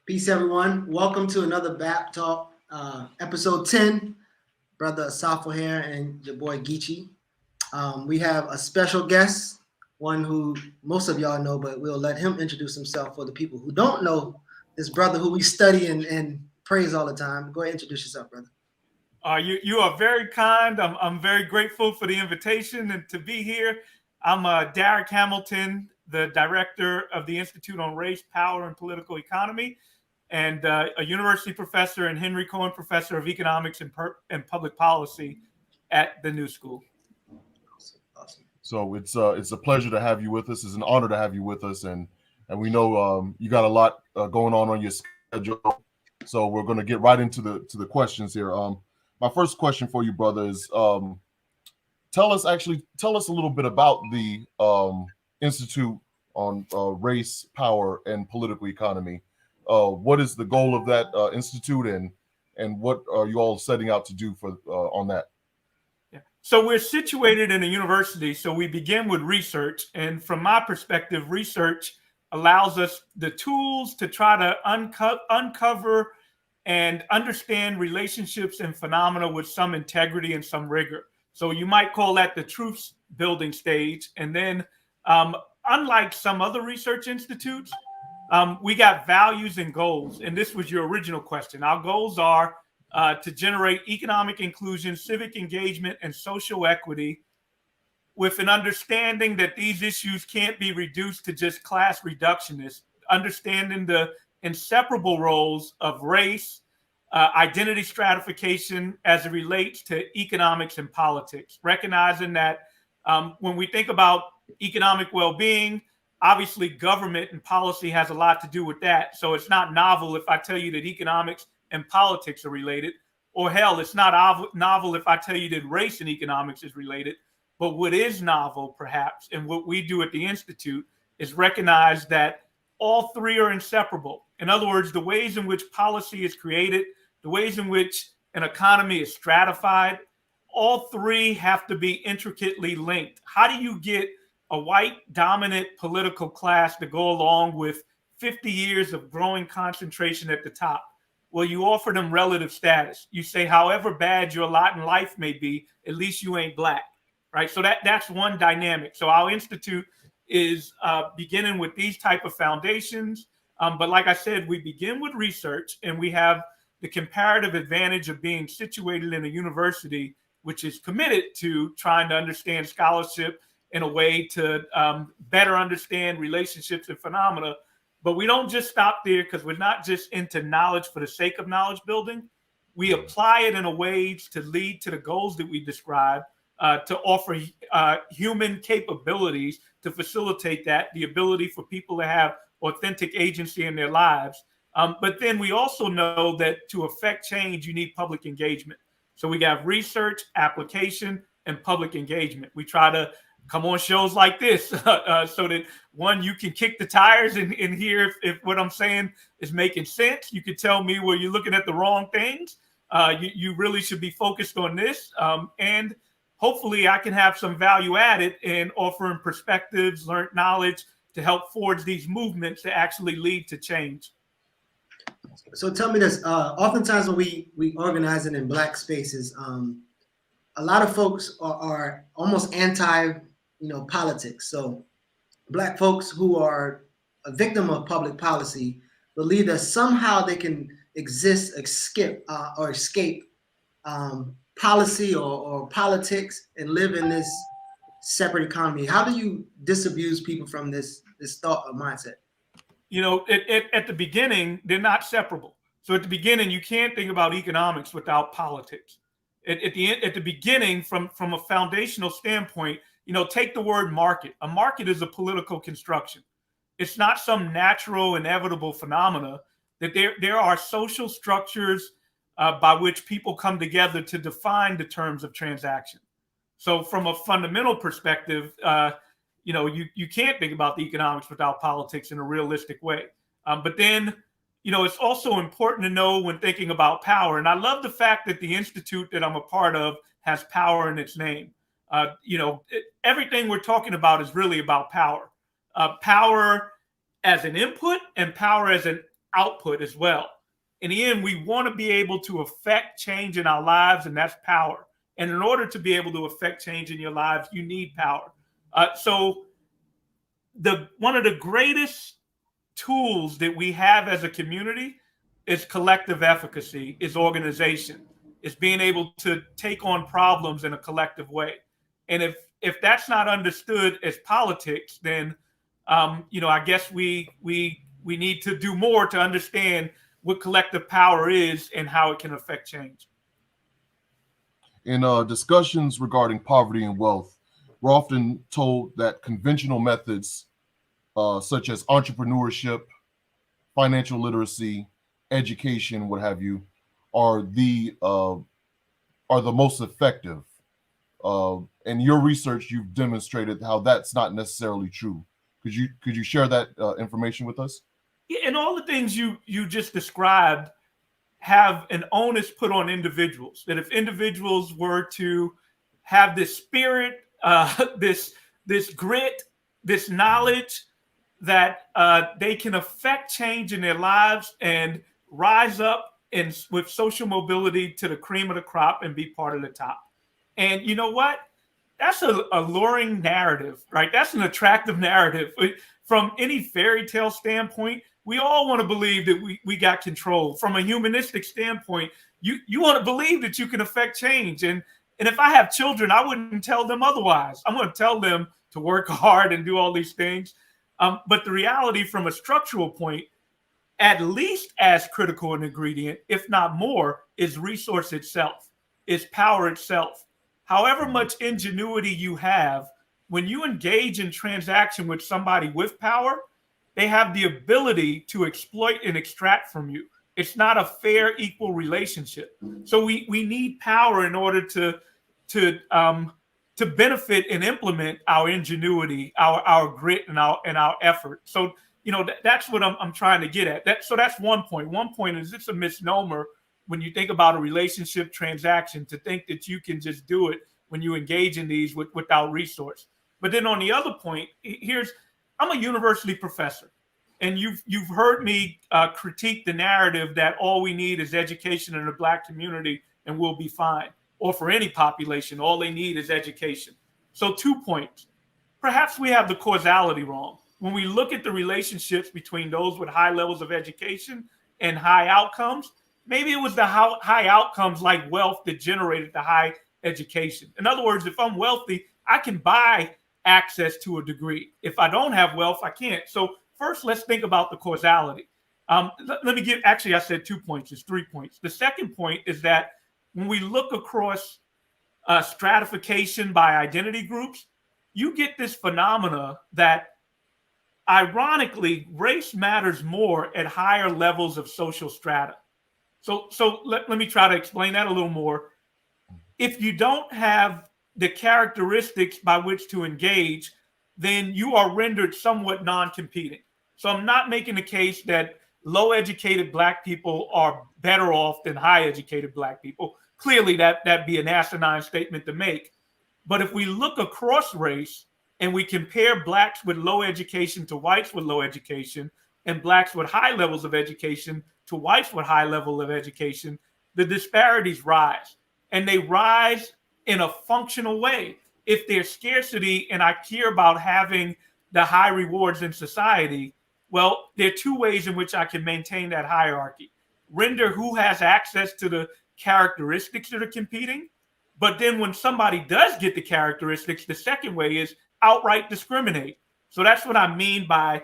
Peace, everyone. Welcome to another BABTalk, episode 10. Brother Asafo here and your boy Geechee. We have a special guest, one who most of y'all know, but we'll let him introduce himself for the people who don't know this brother who we study and praise all the time. Go ahead and introduce yourself, brother. You are very kind. I'm very grateful for the invitation and to be here. I'm Darrick Hamilton, the director of the Institute on Race, Power, and Political Economy, and a university professor and Henry Cohen Professor of Economics and Public Policy at the New School. Awesome. So it's a pleasure to have you with us. It's an honor to have you with us, and we know you got a lot going on your schedule. So we're going to get right into the questions here. My first question for you, brother, is tell us a little bit about the Institute on Race, Power, and Political Economy. What is the goal of that institute, and what are you all setting out to do for on that? Yeah. So we're situated in a university, so we begin with research, and from my perspective, research allows us the tools to try to uncover and understand relationships and phenomena with some integrity and some rigor. So you might call that the truth building stage. And then, unlike some other research institutes, we got values and goals. And this was your original question. Our goals are to generate economic inclusion, civic engagement, and social equity, with an understanding that these issues can't be reduced to just class reductionists, understanding the inseparable roles of race, identity stratification as it relates to economics and politics, recognizing that when we think about economic well-being, obviously government and policy has a lot to do with that. So it's not novel if I tell you that economics and politics are related, or hell, it's not novel if I tell you that race and economics is related. But what is novel, perhaps, and what we do at the Institute is recognize that all three are inseparable. In other words, the ways in which policy is created, the ways in which an economy is stratified, all three have to be intricately linked. How do you get a white dominant political class to go along with 50 years of growing concentration at the top? Well, you offer them relative status. You say, however bad your lot in life may be, at least you ain't black, right? So that's one dynamic. So our institute is beginning with these type of foundations. But like I said, we begin with research, and we have the comparative advantage of being situated in a university which is committed to trying to understand scholarship in a way to better understand relationships and phenomena. But we don't just stop there, because we're not just into knowledge for the sake of knowledge building. We apply it in a way to lead to the goals that we describe, to offer human capabilities to facilitate that, the ability for people to have authentic agency in their lives. But then we also know that to affect change, you need public engagement. So we got research, application, and public engagement. We try to come on shows like this so that, one, you can kick the tires and hear if what I'm saying is making sense. You can tell me where you're looking at the wrong things. You really should be focused on this. And hopefully I can have some value added in offering perspectives, learned knowledge to help forge these movements to actually lead to change. So tell me this, oftentimes when we organize it in Black spaces, a lot of folks are almost anti, politics. So Black folks who are a victim of public policy believe that somehow they can escape policy or politics and live in this separate economy. How do you disabuse people from this thought or mindset? At the beginning, they're not separable. So at the beginning, you can't think about economics without politics. At the beginning, from a foundational standpoint, take the word market. A market is a political construction. It's not some natural, inevitable phenomena. That there are social structures by which people come together to define the terms of transaction. So from a fundamental perspective, you can't think about the economics without politics in a realistic way. But then, it's also important to know when thinking about power. And I love the fact that the institute that I'm a part of has power in its name. Everything we're talking about is really about power. Power as an input and power as an output as well. In the end, we want to be able to affect change in our lives, and that's power. And in order to be able to affect change in your lives, you need power. So one of the greatest tools that we have as a community is collective efficacy, is organization, is being able to take on problems in a collective way. And if that's not understood as politics, then I guess we need to do more to understand what collective power is and how it can affect change. In discussions regarding poverty and wealth, we're often told that conventional methods such as entrepreneurship, financial literacy, education, what have you, are the most effective. In your research, you've demonstrated how that's not necessarily true. Could you share that information with us? Yeah, and all the things you just described have an onus put on individuals. That if individuals were to have this spirit, this grit, this knowledge that they can affect change in their lives and rise up with social mobility to the cream of the crop and be part of the top. And you know what? That's a alluring narrative, right? That's an attractive narrative. From any fairy tale standpoint, we all want to believe that we got control. From a humanistic standpoint, you want to believe that you can affect change. And if I have children, I wouldn't tell them otherwise. I'm going to tell them to work hard and do all these things. But the reality from a structural point, at least as critical an ingredient, if not more, is resource itself, is power itself. However much ingenuity you have, when you engage in transaction with somebody with power, they have the ability to exploit and extract from you. It's not a fair, equal relationship. So we need power in order to benefit and implement our ingenuity, our grit, and our effort. So that's what I'm trying to get at. So that's one point. One point is it's a misnomer when you think about a relationship transaction to think that you can just do it when you engage in these without resource. But then on the other point, I'm a university professor, and you've heard me critique the narrative that all we need is education in the Black community and we'll be fine. Or for any population, all they need is education. So 2 points. Perhaps we have the causality wrong. When we look at the relationships between those with high levels of education and high outcomes, maybe it was the high outcomes like wealth that generated the high education. In other words, if I'm wealthy, I can buy access to a degree. If I don't have wealth, I can't. So first, let's think about the causality. Let me actually, I said 2 points, it's 3 points. The second point is that when we look across stratification by identity groups, you get this phenomena that ironically, race matters more at higher levels of social strata. So let me try to explain that a little more. If you don't have the characteristics by which to engage, then you are rendered somewhat non-competing. So I'm not making the case that low-educated Black people are better off than high-educated Black people. Clearly, that'd be an asinine statement to make. But if we look across race and we compare Blacks with low education to whites with low education, and Blacks with high levels of education to whites with high level of education, the disparities rise. And they rise in a functional way. If there's scarcity and I care about having the high rewards in society, well, there are 2 ways in which I can maintain that hierarchy. Render who has access to the characteristics that are competing. But then when somebody does get the characteristics, the second way is outright discriminate. So that's what I mean by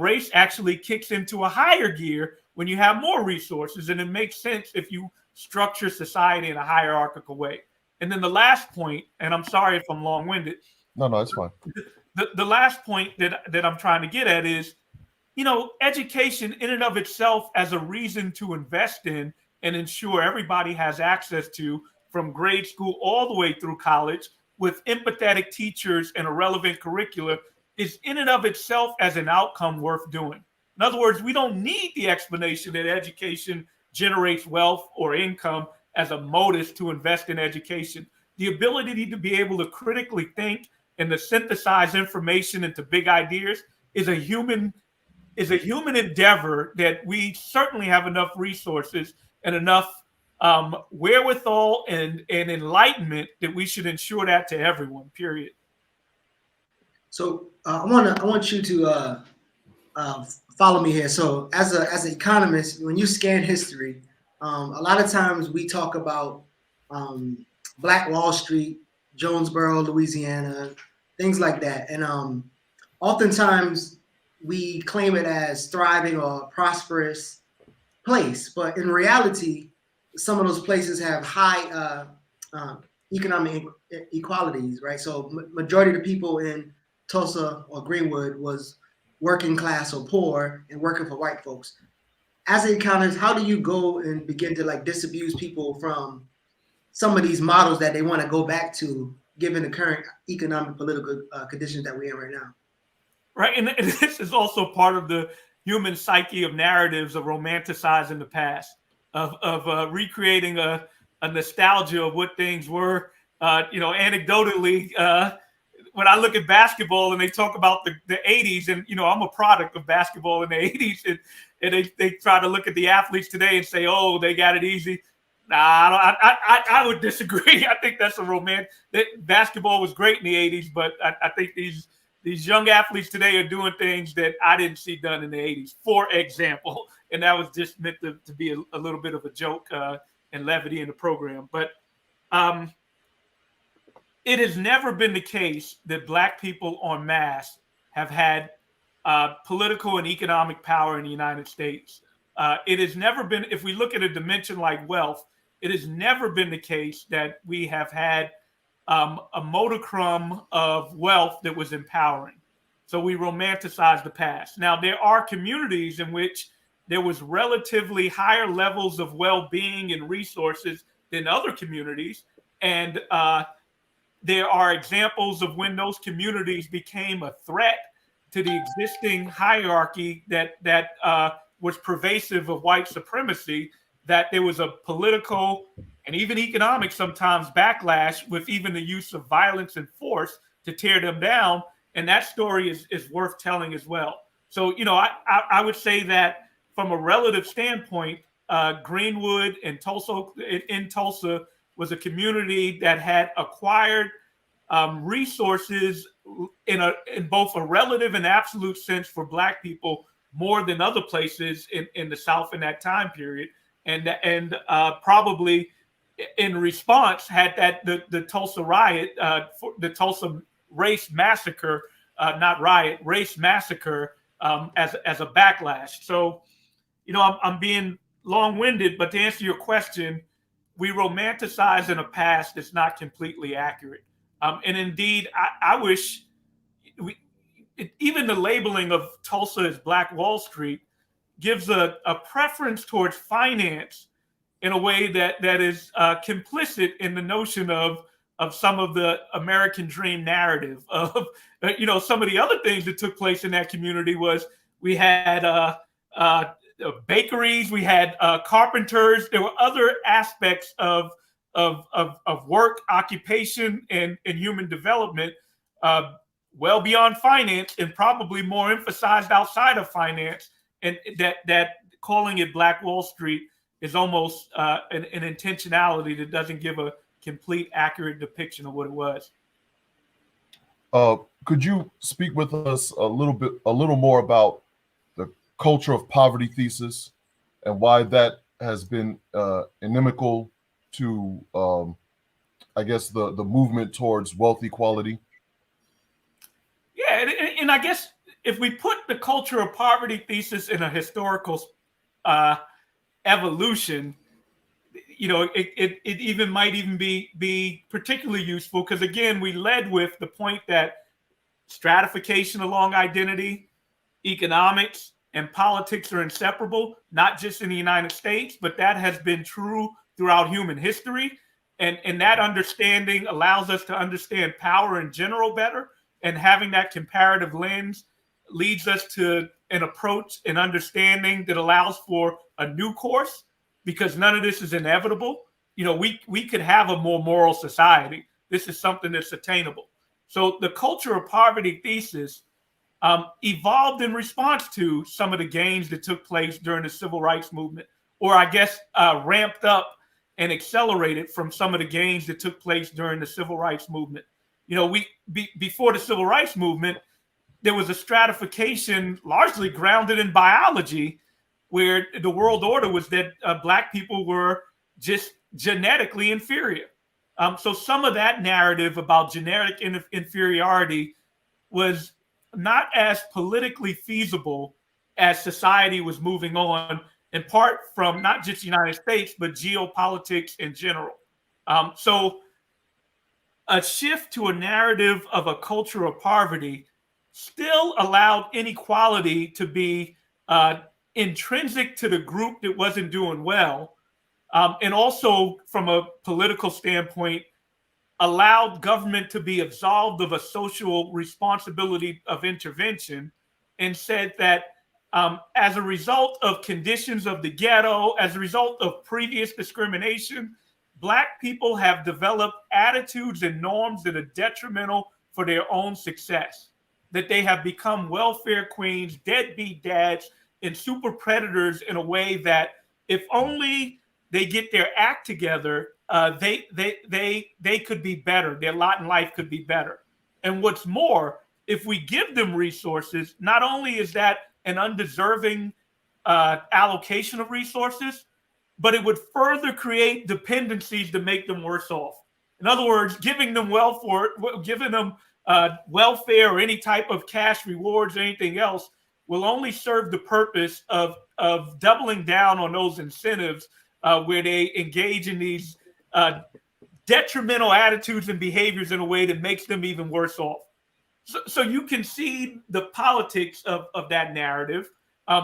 race actually kicks into a higher gear when you have more resources. And it makes sense if you structure society in a hierarchical way. And then the last point, and I'm sorry if I'm long-winded. No, it's fine. The last point that I'm trying to get at is, education in and of itself as a reason to invest in and ensure everybody has access to from grade school all the way through college with empathetic teachers and a relevant curricula is in and of itself as an outcome worth doing. In other words, we don't need the explanation that education generates wealth or income as a motive to invest in education. The ability to be able to critically think and to synthesize information into big ideas is a human is a human endeavor that we certainly have enough resources and enough wherewithal and enlightenment that we should ensure that to everyone, period. So I want you to follow me here. So as an economist, when you scan history, a lot of times we talk about Black Wall Street, Jonesboro, Louisiana, things like that, and oftentimes we claim it as thriving or prosperous place, but in reality, some of those places have high economic equalities, right? So majority of the people in Tulsa or Greenwood was working class or poor and working for white folks. As an economist, how do you go and begin to like disabuse people from some of these models that they want to go back to, given the current economic political conditions that we're in right now? Right, and this is also part of the human psyche of narratives of romanticizing the past, of recreating a nostalgia of what things were. Anecdotally, when I look at basketball and they talk about the 80s, and I'm a product of basketball in the 80s, and they try to look at the athletes today and say, oh, they got it easy. Nah, I would disagree. I think that's a romance. Basketball was great in the 80s, but I think these young athletes today are doing things that I didn't see done in the 80s, for example. And that was just meant to be a little bit of a joke and levity in the program. But it has never been the case that Black people en masse have had political and economic power in the United States. It has never been, if we look at a dimension like wealth, it has never been the case that we have had a modicum of wealth that was empowering. So we romanticize the past. Now, there are communities in which there was relatively higher levels of well-being and resources than other communities. And there are examples of when those communities became a threat to the existing hierarchy that was pervasive of white supremacy, that there was a political and even economic sometimes backlash with even the use of violence and force to tear them down. And that story is worth telling as well. So, I would say that from a relative standpoint, Greenwood and Tulsa in Tulsa was a community that had acquired resources in both a relative and absolute sense for Black people more than other places in the South in that time period. And probably in response had that the Tulsa riot, the Tulsa race massacre, not riot, race massacre as a backlash. So, I'm being long-winded, but to answer your question, we romanticize in a past that's not completely accurate. And indeed, I wish even the labeling of Tulsa as Black Wall Street gives a preference towards finance in a way that is complicit in the notion of some of the American dream narrative of, some of the other things that took place in that community was we had bakeries, we had carpenters. There were other aspects of work, occupation, and human development well beyond finance, and probably more emphasized outside of finance. And that calling it Black Wall Street is almost an intentionality that doesn't give a complete, accurate depiction of what it was. Could you speak with us a little more about the culture of poverty thesis and why that has been inimical to, I guess, the movement towards wealth equality? Yeah, and I guess if we put the culture of poverty thesis in a historical evolution, it even might even be particularly useful, because again, we led with the point that stratification along identity, economics, and politics are inseparable, not just in the United States, but that has been true throughout human history. And that understanding allows us to understand power in general better, and having that comparative lens leads us to an approach and understanding that allows for a new course, because none of this is inevitable. We could have a more moral society. This is something that's attainable. So the culture of poverty thesis evolved in response to some of the gains that took place during the civil rights movement, or I guess ramped up and accelerated from some of the gains that took place during the civil rights movement. You know, before the civil rights movement, there was a stratification largely grounded in biology, where the world order was that Black people were just genetically inferior. So some of that narrative about genetic inferiority was not as politically feasible as society was moving on, in part from not just the United States, but geopolitics in general. So a shift to a narrative of a culture of poverty still allowed inequality to be intrinsic to the group that wasn't doing well. And also, from a political standpoint, allowed government to be absolved of a social responsibility of intervention, and said that as a result of conditions of the ghetto, as a result of previous discrimination, Black people have developed attitudes and norms that are detrimental for their own success, that they have become welfare queens, deadbeat dads, and super predators in a way that if only they get their act together, they could be better. Their lot in life could be better. And what's more, if we give them resources, not only is that an undeserving allocation of resources, but it would further create dependencies to make them worse off. In other words, giving them welfare or any type of cash rewards or anything else will only serve the purpose of doubling down on those incentives where they engage in these detrimental attitudes and behaviors in a way that makes them even worse off. So you can see the politics of that narrative.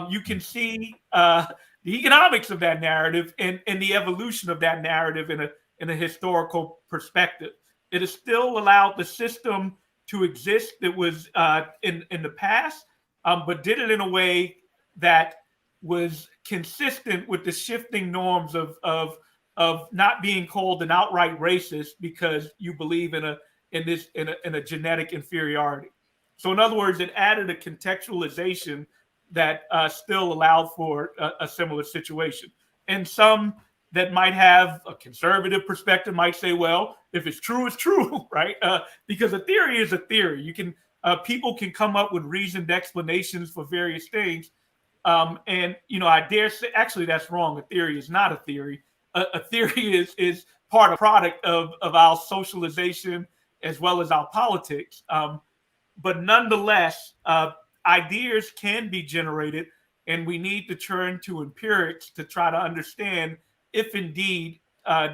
You can see the economics of that narrative and the evolution of that narrative in a historical perspective. It has still allowed the system to exist that was in the past, but did it in a way that was consistent with the shifting norms of not being called an outright racist because you believe in a genetic inferiority. So in other words, it added a contextualization that still allowed for a similar situation. And some that might have a conservative perspective might say, well, if it's true, it's true, right? Because a theory is a theory. You can people can come up with reasoned explanations for various things. And I dare say, actually, that's wrong. A theory is not a theory. A theory is part of product of our socialization as well as our politics. But nonetheless, ideas can be generated, and we need to turn to empirics to try to understand if indeed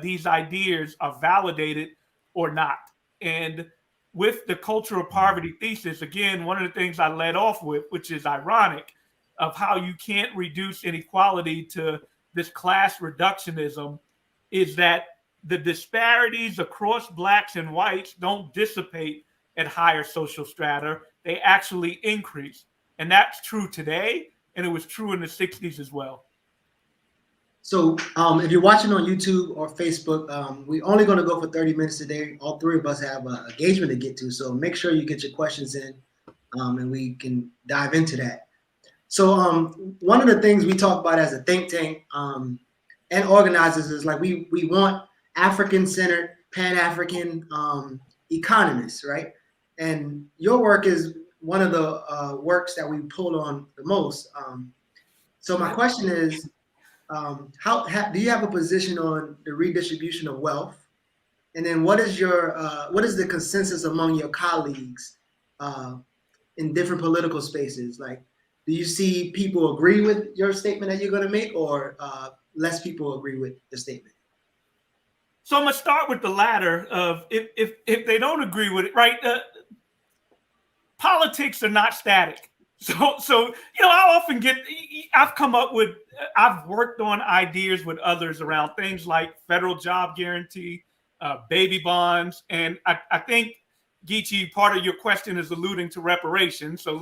these ideas are validated or not. And with the cultural poverty thesis, again, one of the things I led off with, which is ironic, of how you can't reduce inequality to this class reductionism, is that the disparities across Blacks and whites don't dissipate at higher social strata. They actually increase. And that's true today, and it was true in the 60s as well. So if you're watching on YouTube or Facebook, we're only going to go for 30 minutes today. All three of us have an engagement to get to, so make sure you get your questions in, and we can dive into that. So one of the things we talk about as a think tank and organizers is like we want African-centered, Pan-African economists, right? And your work is one of the works that we pull on the most. So my question is, how do you have a position on the redistribution of wealth? And then what is the consensus among your colleagues in different political spaces? Like, do you see people agree with your statement that you're going to make, or less people agree with the statement? So I'm going to start with the latter of if they don't agree with it, right? Politics are not static. So I've worked on ideas with others around things like federal job guarantee, baby bonds, and I think, Geechee, part of your question is alluding to reparations. So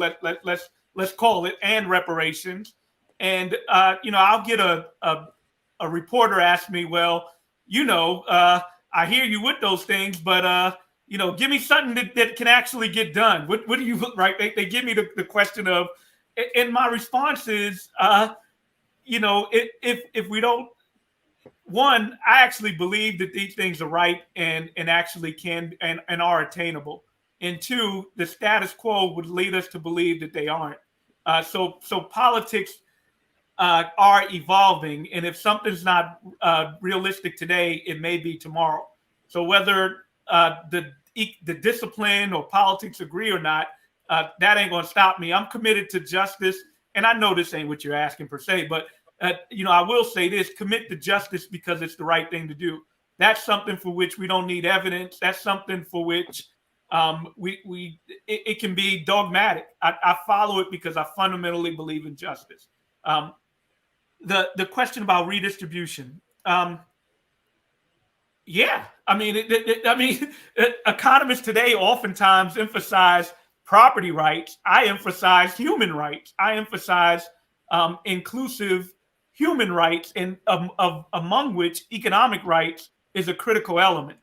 let's call it and reparations. And I'll get a reporter ask me, well, I hear you with those things, but give me something that can actually get done. What do you, right? They give me the question of, and my response is, if we don't, one, I actually believe that these things are right and actually can and are attainable. And two, the status quo would lead us to believe that they aren't. So politics are evolving, and if something's not realistic today, it may be tomorrow. So whether the discipline or politics agree or not, that ain't going to stop me. I'm committed to justice, and I know this ain't what you're asking per se, but I will say this: commit to justice because it's the right thing to do. That's something for which we don't need evidence. That's something for which it can be dogmatic. I follow it because I fundamentally believe in justice. The question about redistribution. Yeah, I mean, economists today oftentimes emphasize property rights. I emphasize human rights. I emphasize inclusive human rights, and among which economic rights is a critical element.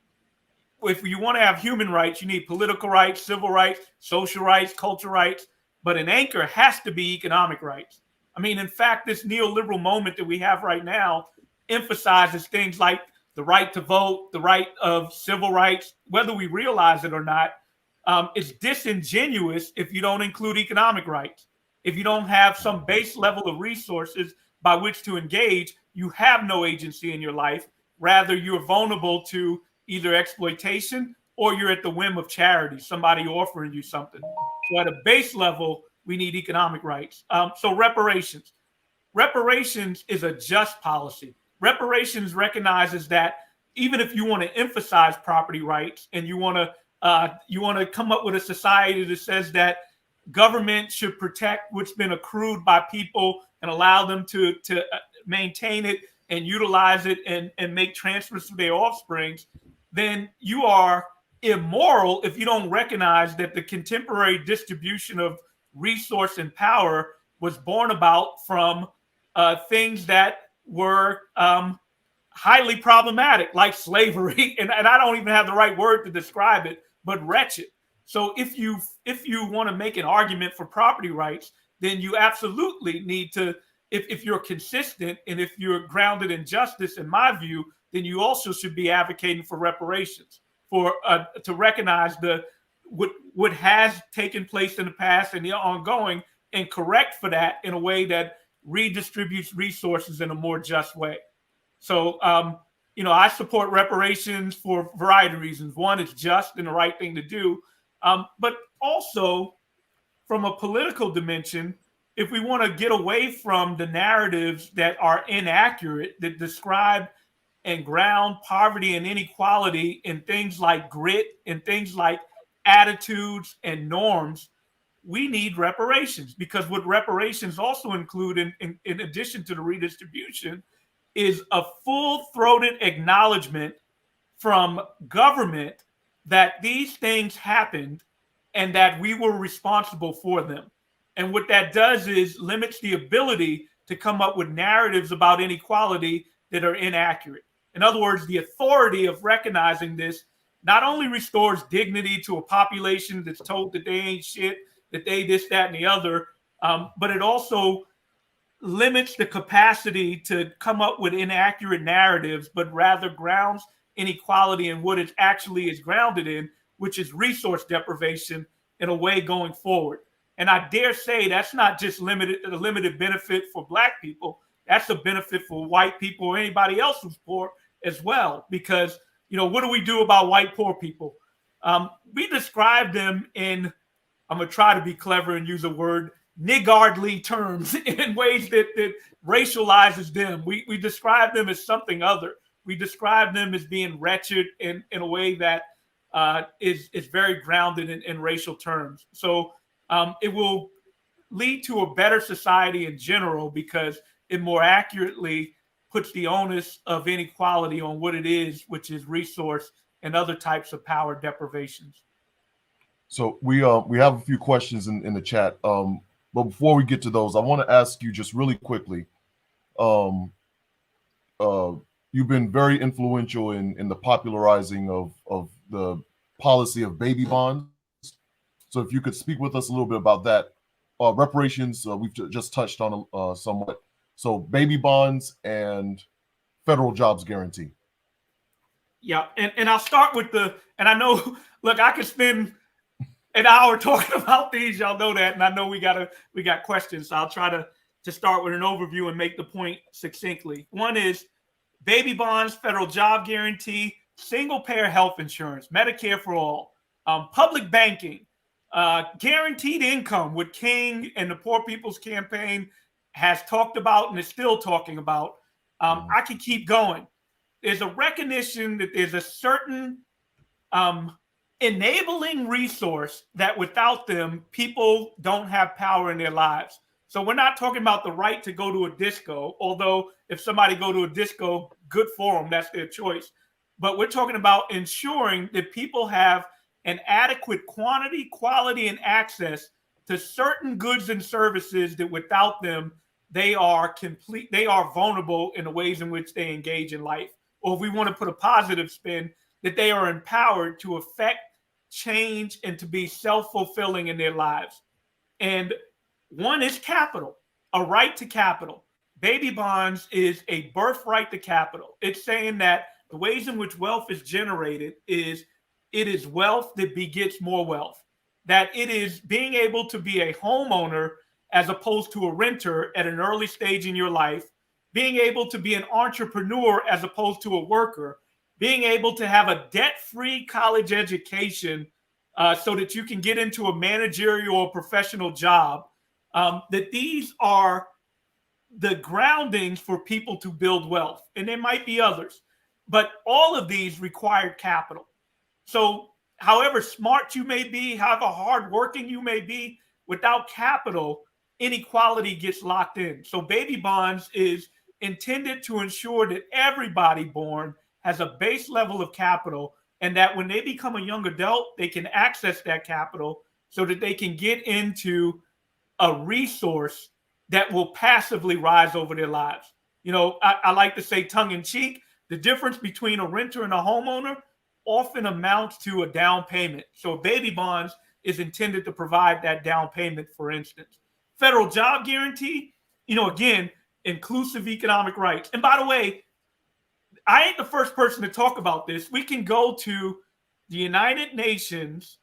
If you want to have human rights, you need political rights, civil rights, social rights, cultural rights, but an anchor has to be economic rights. I mean, in fact, this neoliberal moment that we have right now emphasizes things like the right to vote, the right of civil rights, whether we realize it or not. It's disingenuous if you don't include economic rights. If you don't have some base level of resources by which to engage, you have no agency in your life. Rather, you're vulnerable to either exploitation or you're at the whim of charity, somebody offering you something. So at a base level, we need economic rights. So reparations. Reparations is a just policy. Reparations recognizes that even if you want to emphasize property rights and you want to come up with a society that says that government should protect what's been accrued by people and allow them to maintain it and utilize it and make transfers to their offsprings, then you are immoral if you don't recognize that the contemporary distribution of resource and power was born about from things that were highly problematic, like slavery, and I don't even have the right word to describe it, but wretched. So if you want to make an argument for property rights, then you absolutely need to, if you're consistent and if you're grounded in justice, in my view, then you also should be advocating for reparations, for to recognize what has taken place in the past and the ongoing, and correct for that in a way that redistributes resources in a more just way. So, I support reparations for a variety of reasons. One, it's just and the right thing to do. But also, from a political dimension, if we want to get away from the narratives that are inaccurate, that describe and ground poverty and inequality in things like grit and things like attitudes and norms, we need reparations, because what reparations also include, in addition to the redistribution, is a full-throated acknowledgement from government that these things happened and that we were responsible for them. And what that does is limits the ability to come up with narratives about inequality that are inaccurate. In other words, the authority of recognizing this not only restores dignity to a population that's told that they ain't shit, that they this, that, and the other, but it also limits the capacity to come up with inaccurate narratives, but rather grounds inequality in what it actually is grounded in, which is resource deprivation in a way going forward. And I dare say that's not just a limited benefit for Black people. That's a benefit for white people or anybody else who's poor as well. Because, what do we do about white poor people? We describe them in, I'm going to try to be clever and use a word, niggardly terms, in ways that racializes them. We describe them as something other. We describe them as being wretched in a way that is very grounded in racial terms. So it will lead to a better society in general because it more accurately puts the onus of inequality on what it is, which is resource and other types of power deprivations. So we have a few questions in the chat. But before we get to those, I want to ask you just really quickly. You've been very influential in the popularizing of the policy of baby bonds. So if you could speak with us a little bit about that. Reparations, we've just touched on somewhat. So baby bonds and federal jobs guarantee. Yeah, and I'll start with and I know, look, I could spend an hour talking about these, y'all know that, and I know we got questions, so I'll try to start with an overview and make the point succinctly. One is baby bonds, federal job guarantee, single payer health insurance, Medicare for all, public banking, guaranteed income, what King and the Poor People's Campaign has talked about and is still talking about. I can keep going. There's a recognition that there's a certain enabling resource that without them, people don't have power in their lives. So we're not talking about the right to go to a disco, although if somebody go to a disco, good for them, that's their choice. But we're talking about ensuring that people have an adequate quantity, quality, and access to certain goods and services that without them, they are vulnerable in the ways in which they engage in life. Or if we want to put a positive spin, that they are empowered to affect change and to be self-fulfilling in their lives. And one is capital, a right to capital. Baby bonds is a birthright to capital. It's saying that the ways in which wealth is generated is it is wealth that begets more wealth, that it is being able to be a homeowner as opposed to a renter at an early stage in your life, being able to be an entrepreneur as opposed to a worker, being able to have a debt-free college education so that you can get into a managerial or professional job, that these are the groundings for people to build wealth. And there might be others, but all of these require capital. So however smart you may be, however hardworking you may be, without capital, inequality gets locked in. So baby bonds is intended to ensure that everybody born has a base level of capital, and that when they become a young adult, they can access that capital so that they can get into a resource that will passively rise over their lives. You know, I like to say tongue in cheek, the difference between a renter and a homeowner often amounts to a down payment. So baby bonds is intended to provide that down payment, for instance. Federal job guarantee, you know, again, inclusive economic rights. And by the way, I ain't the first person to talk about this. We can go to the United Nations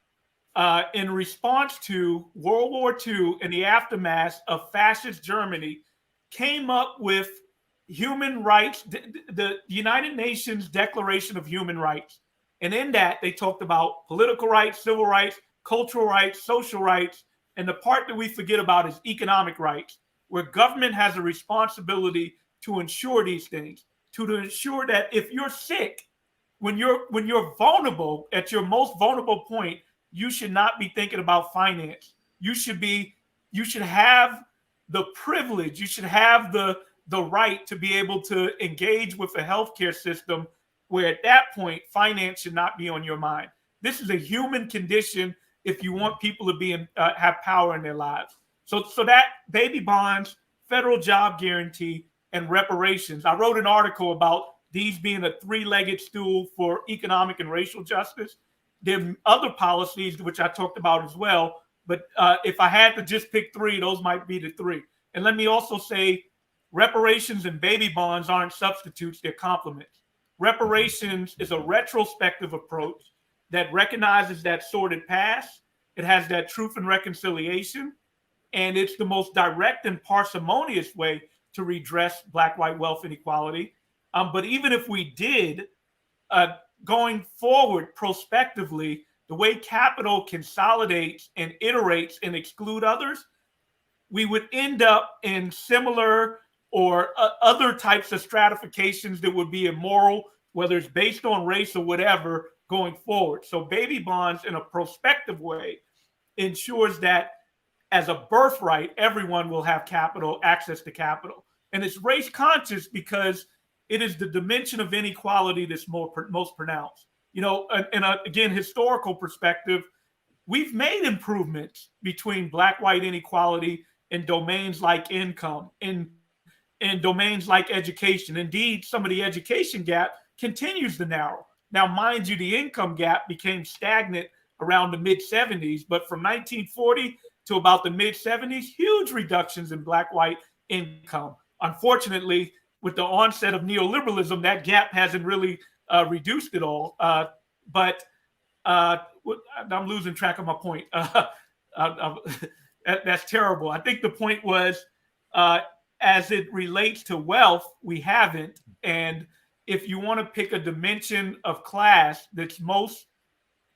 in response to World War II and the aftermath of fascist Germany, came up with human rights, the United Nations Declaration of Human Rights. And in that, they talked about political rights, civil rights, cultural rights, social rights, and the part that we forget about is economic rights, where government has a responsibility to ensure these things, to ensure that if you're sick, when you're vulnerable, at your most vulnerable point, you should not be thinking about finance. You should have the privilege, you should have the right to be able to engage with a healthcare system where at that point, finance should not be on your mind. This is a human condition if you want people to be have power in their lives. So that baby bonds, federal job guarantee, and reparations. I wrote an article about these being a three-legged stool for economic and racial justice. There are other policies which I talked about as well, but if I had to just pick three, those might be the three. And let me also say, reparations and baby bonds aren't substitutes, they're complements. Reparations is a retrospective approach that recognizes that sordid past. It has that truth and reconciliation, and it's the most direct and parsimonious way to redress Black-white wealth inequality. But even if we did, going forward prospectively, the way capital consolidates and iterates and exclude others, we would end up in similar or other types of stratifications that would be immoral, whether it's based on race or whatever, going forward. So baby bonds in a prospective way ensures that as a birthright, everyone will have capital, access to capital. And it's race conscious because it is the dimension of inequality that's most pronounced. You know, and again, historical perspective, we've made improvements between Black-white inequality in domains like income, in domains like education. Indeed, some of the education gap continues to narrow. Now, mind you, the income gap became stagnant around the mid-70s, but from 1940 to about the mid-70s, huge reductions in black-white income. Unfortunately, with the onset of neoliberalism, that gap hasn't really reduced at all. But I'm losing track of my point. That's terrible. I think the point was, as it relates to wealth, we haven't. And if you want to pick a dimension of class that's most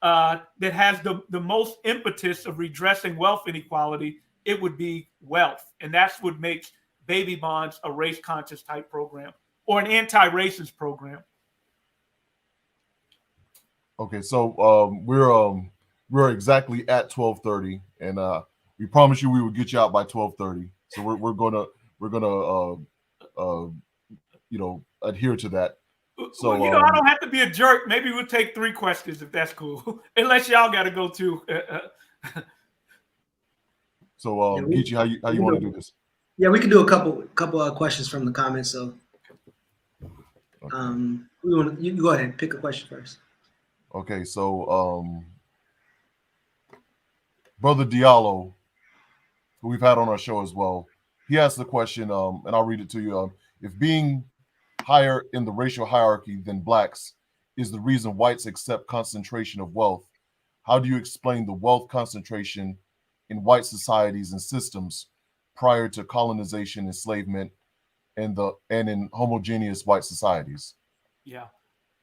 that has the most impetus of redressing wealth inequality, it would be wealth. And that's what makes baby bonds a race conscious type program or an anti-racist program. Okay, so we're exactly at 12:30, and we promised you we would get you out by 12:30. So we're gonna adhere to that. So well, I don't have to be a jerk. Maybe we'll take 3 questions if that's cool, unless y'all got to go too. So Geechee, how you want to do this? Yeah, we can do a couple of questions from the comments. So, Okay. you go ahead and pick a question first. Okay, so Brother Diallo, who we've had on our show as well, he asked the question, and I'll read it to you. If being higher in the racial hierarchy than blacks is the reason whites accept concentration of wealth, how do you explain the wealth concentration in white societies and systems prior to colonization, enslavement, and in homogeneous white societies? Yeah.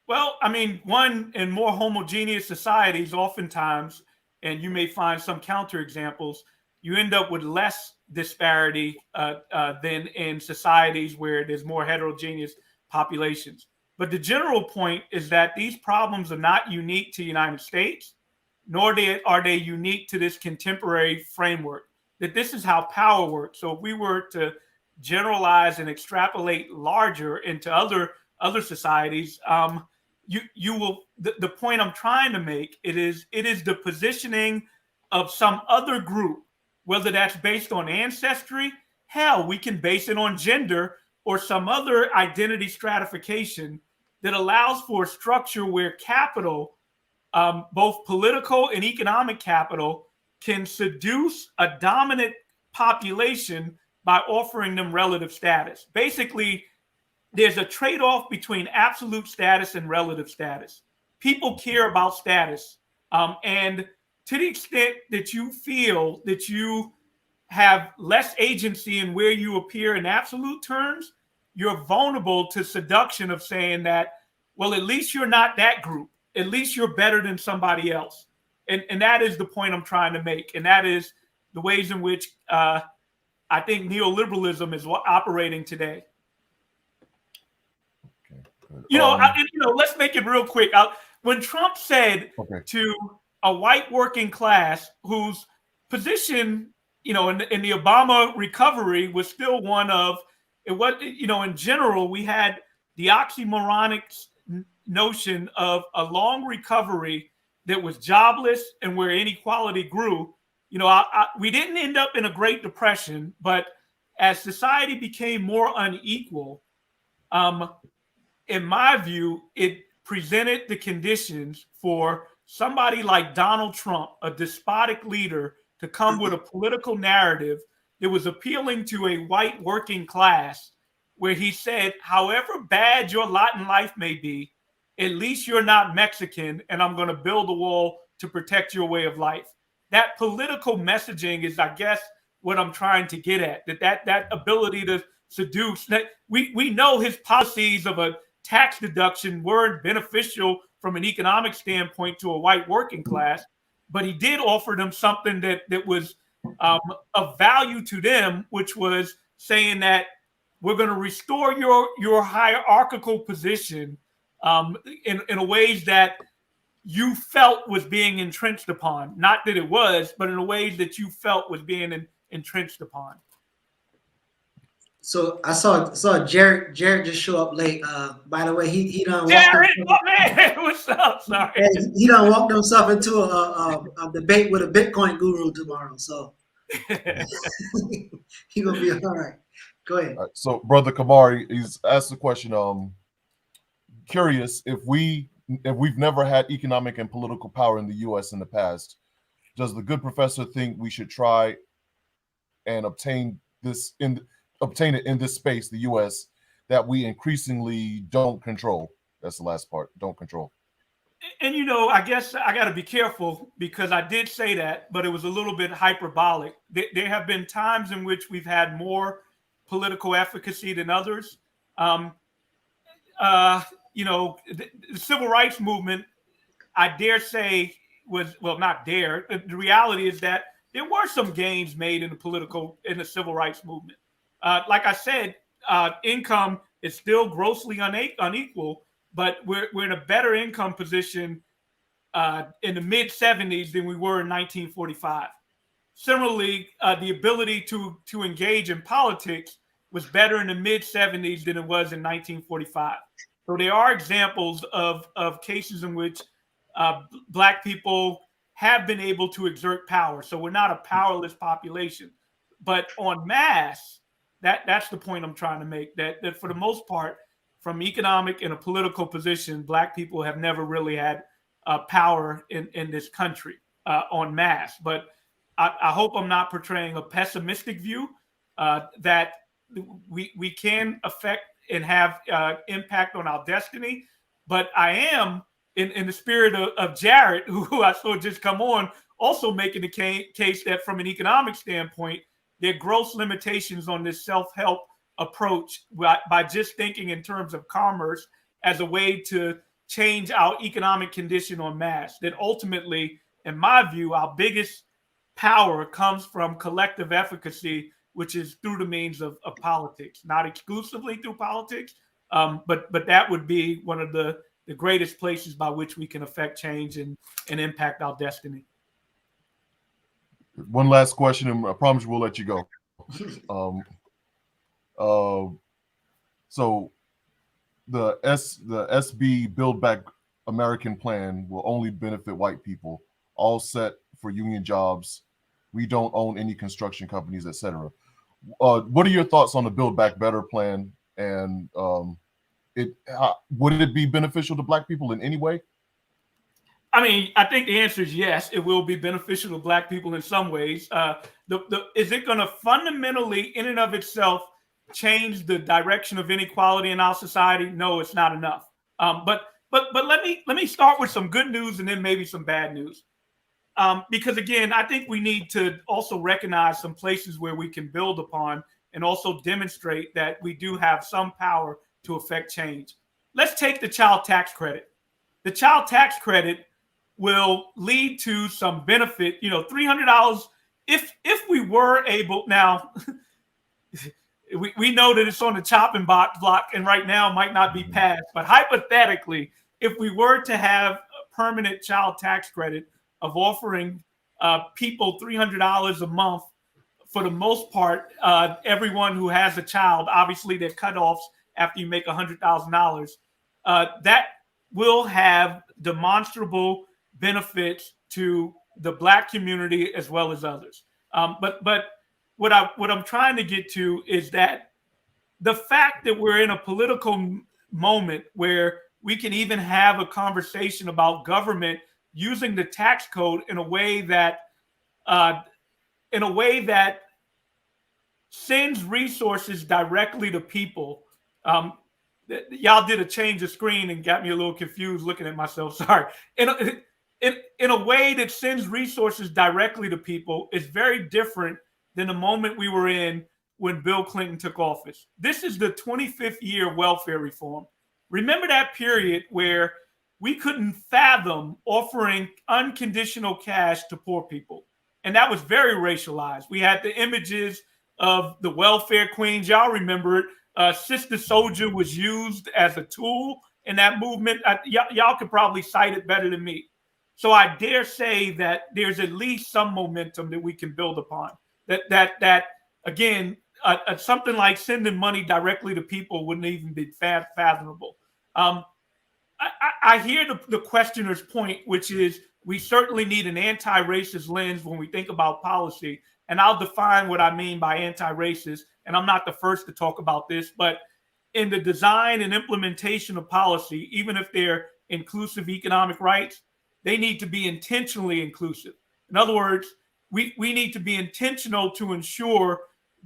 Well, I mean, one, in more homogeneous societies, oftentimes, and you may find some counterexamples, you end up with less disparity than in societies where there's more heterogeneous populations. But the general point is that these problems are not unique to the United States, nor are they unique to this contemporary framework, that this is how power works. So if we were to generalize and extrapolate larger into other societies, you will, the point I'm trying to make, it is the positioning of some other group, whether that's based on ancestry, hell, we can base it on gender or some other identity stratification that allows for a structure where capital, both political and economic capital, can seduce a dominant population by offering them relative status. Basically, there's a trade-off between absolute status and relative status. People care about status. And to the extent that you feel that you have less agency in where you appear in absolute terms, you're vulnerable to seduction of saying that, well, at least you're not that group. At least you're better than somebody else. And that is the point I'm trying to make. And that is the ways in which I think neoliberalism is operating today. Let's make it real quick. When Trump said to a white working class whose position, in the Obama recovery was still one of, it was, in general, we had the oxymoronic notion of a long recovery that was jobless and where inequality grew. We didn't end up in a Great Depression, but as society became more unequal, in my view, it presented the conditions for somebody like Donald Trump, a despotic leader, to come with a political narrative that was appealing to a white working class, where he said, however bad your lot in life may be, at least you're not Mexican, and I'm going to build a wall to protect your way of life. That political messaging is, I guess, what I'm trying to get at, that ability to seduce. That we know his policies of a tax deduction weren't beneficial from an economic standpoint to a white working class, but he did offer them something that was of value to them, which was saying that we're going to restore your hierarchical position in a ways that you felt was being entrenched upon. Not that it was, but in a ways that you felt was being entrenched upon. So I saw Jared just show up late. By the way, he done Jared, man, what's up? Sorry, he done walked himself into a debate with a Bitcoin guru tomorrow. So he gonna be all right. Go ahead. So Brother Kamari, he's asked the question. Curious if we if we've never had economic and political power in the U.S. in the past, does the good professor think we should try and obtain it in this space, the U.S., that we increasingly don't control? That's the last part. Don't control. And I guess I got to be careful because I did say that, but it was a little bit hyperbolic. There have been times in which we've had more political efficacy than others. The civil rights movement, I dare say, not dare. The reality is that there were some gains made in the civil rights movement. Like I said, income is still grossly unequal, but we're in a better income position in the mid 70s than we were in 1945. Similarly, the ability to engage in politics was better in the mid 70s than it was in 1945. So there are examples of cases in which Black people have been able to exert power. So we're not a powerless population, but en masse, that's the point I'm trying to make. That for the most part, from economic and a political position, Black people have never really had power in this country en masse. But I hope I'm not portraying a pessimistic view that we can affect and have impact on our destiny. But I am, in the spirit of Jared, who I saw just come on, also making the case that from an economic standpoint, there are gross limitations on this self-help approach by just thinking in terms of commerce as a way to change our economic condition en masse. That ultimately, in my view, our biggest power comes from collective efficacy, which is through the means of politics, not exclusively through politics, but that would be one of the greatest places by which we can affect change and impact our destiny. One last question, and I promise we'll let you go. So the SB Build Back American plan will only benefit white people, all set for union jobs. We don't own any construction companies, etc. What are your thoughts on the Build Back Better plan? And would it be beneficial to Black people in any way? I mean, I think the answer is yes. It will be beneficial to Black people in some ways. Is it going to fundamentally, in and of itself, change the direction of inequality in our society? No, it's not enough. But let me start with some good news and then maybe some bad news. Because again, I think we need to also recognize some places where we can build upon and also demonstrate that we do have some power to affect change. Let's take the child tax credit. The child tax credit will lead to some benefit, $300. If we were able, now we know that it's on the chopping block and right now might not be passed, but hypothetically, if we were to have a permanent child tax credit of offering people $300 a month, for the most part, everyone who has a child, obviously they're cutoffs after you make $100,000, that will have demonstrable benefits to the Black community as well as others. But what I'm trying to get to is that the fact that we're in a political moment where we can even have a conversation about government using the tax code in a way that sends resources directly to people. Y'all did a change of screen and got me a little confused looking at myself. Sorry. In a way that sends resources directly to people is very different than the moment we were in when Bill Clinton took office. This is the 25th year of welfare reform. Remember that period where we couldn't fathom offering unconditional cash to poor people. And that was very racialized. We had the images of the welfare queens. Y'all remember it. Sister Soldier was used as a tool in that movement. Y'all could probably cite it better than me. So I dare say that there's at least some momentum that we can build upon. That again, something like sending money directly to people wouldn't even be fathomable. I hear the questioner's point, which is we certainly need an anti-racist lens when we think about policy. And I'll define what I mean by anti-racist. And I'm not the first to talk about this, but in the design and implementation of policy, even if they're inclusive economic rights, they need to be intentionally inclusive. In other words, we need to be intentional to ensure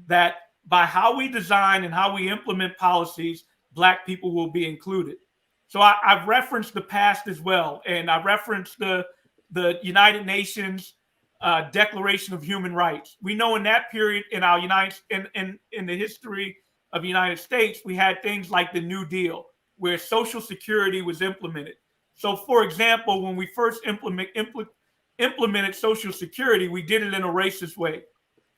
that by how we design and how we implement policies, Black people will be included. So I've referenced the past as well, and I referenced the United Nations Declaration of Human Rights. We know in that period in our in the history of the United States, we had things like the New Deal, where Social Security was implemented. So, for example, when we first implemented Social Security, we did it in a racist way.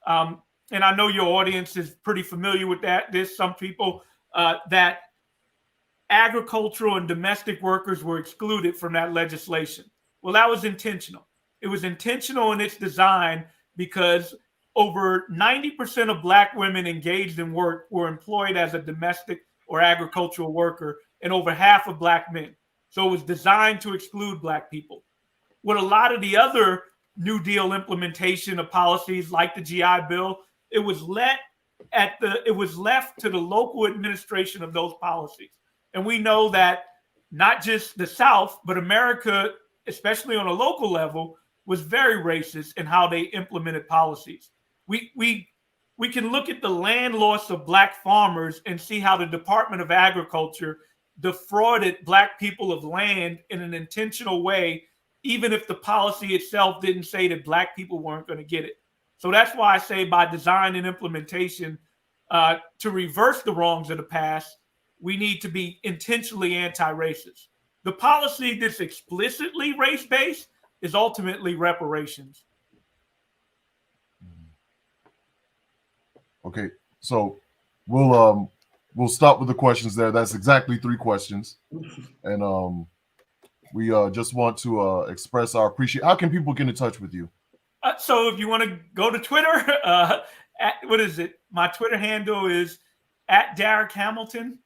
And I know your audience is pretty familiar with that. There's some people that agricultural and domestic workers were excluded from that legislation. Well, that was intentional. It was intentional in its design because over 90% of Black women engaged in work were employed as a domestic or agricultural worker, and over half of Black men. So it was designed to exclude Black people. With a lot of the other New Deal implementation of policies like the GI Bill, it was left to the local administration of those policies. And we know that not just the South, but America, especially on a local level, was very racist in how they implemented policies. We can look at the land loss of Black farmers and see how the Department of Agriculture defrauded Black people of land in an intentional way, even if the policy itself didn't say that Black people weren't going to get it. So that's why I say by design and implementation, to reverse the wrongs of the past, we need to be intentionally anti-racist. The policy that's explicitly race-based is ultimately reparations. Okay, so we'll stop with the questions there. That's exactly 3 questions, and we just want to express our appreciation. How can people get in touch with you? So if you want to go to Twitter, what is it? My Twitter handle is @Darrick Hamilton.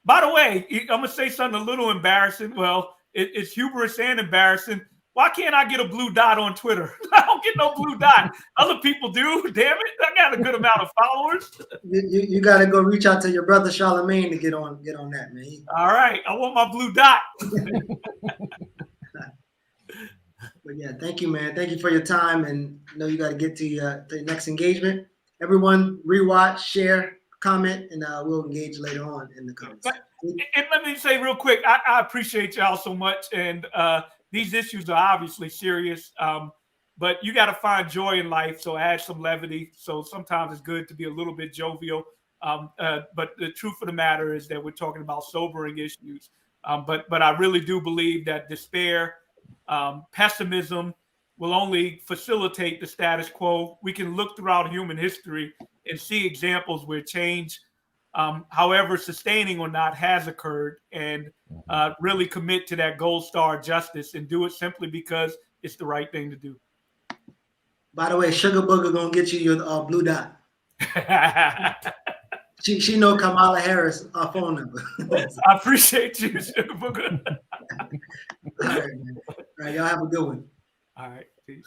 By the way, I'm gonna say something a little embarrassing. Well, it's humorous and embarrassing. Why can't I get a blue dot on Twitter? I don't get no blue dot. Other people do. Damn it, I got a good amount of followers. You got to go reach out to your brother Charlemagne to get on that, man. All right, I want my blue dot. But yeah, thank you, man. Thank you for your time, and I know you got to get to your next engagement. Everyone, rewatch, share, comment, and we'll engage later on in the comments. And let me say real quick, I appreciate y'all so much, and these issues are obviously serious, but you got to find joy in life, so add some levity. So sometimes it's good to be a little bit jovial, but the truth of the matter is that we're talking about sobering issues. But I really do believe that despair, pessimism will only facilitate the status quo. We can look throughout human history and see examples where change, however sustaining or not, has occurred, and really commit to that gold star justice and do it simply because it's the right thing to do. By the way, Sugar Booger gonna get you your blue dot. She know Kamala Harris phone number. I appreciate you, Sugar Booger. All right, man. All right, y'all have a good one. All right, peace.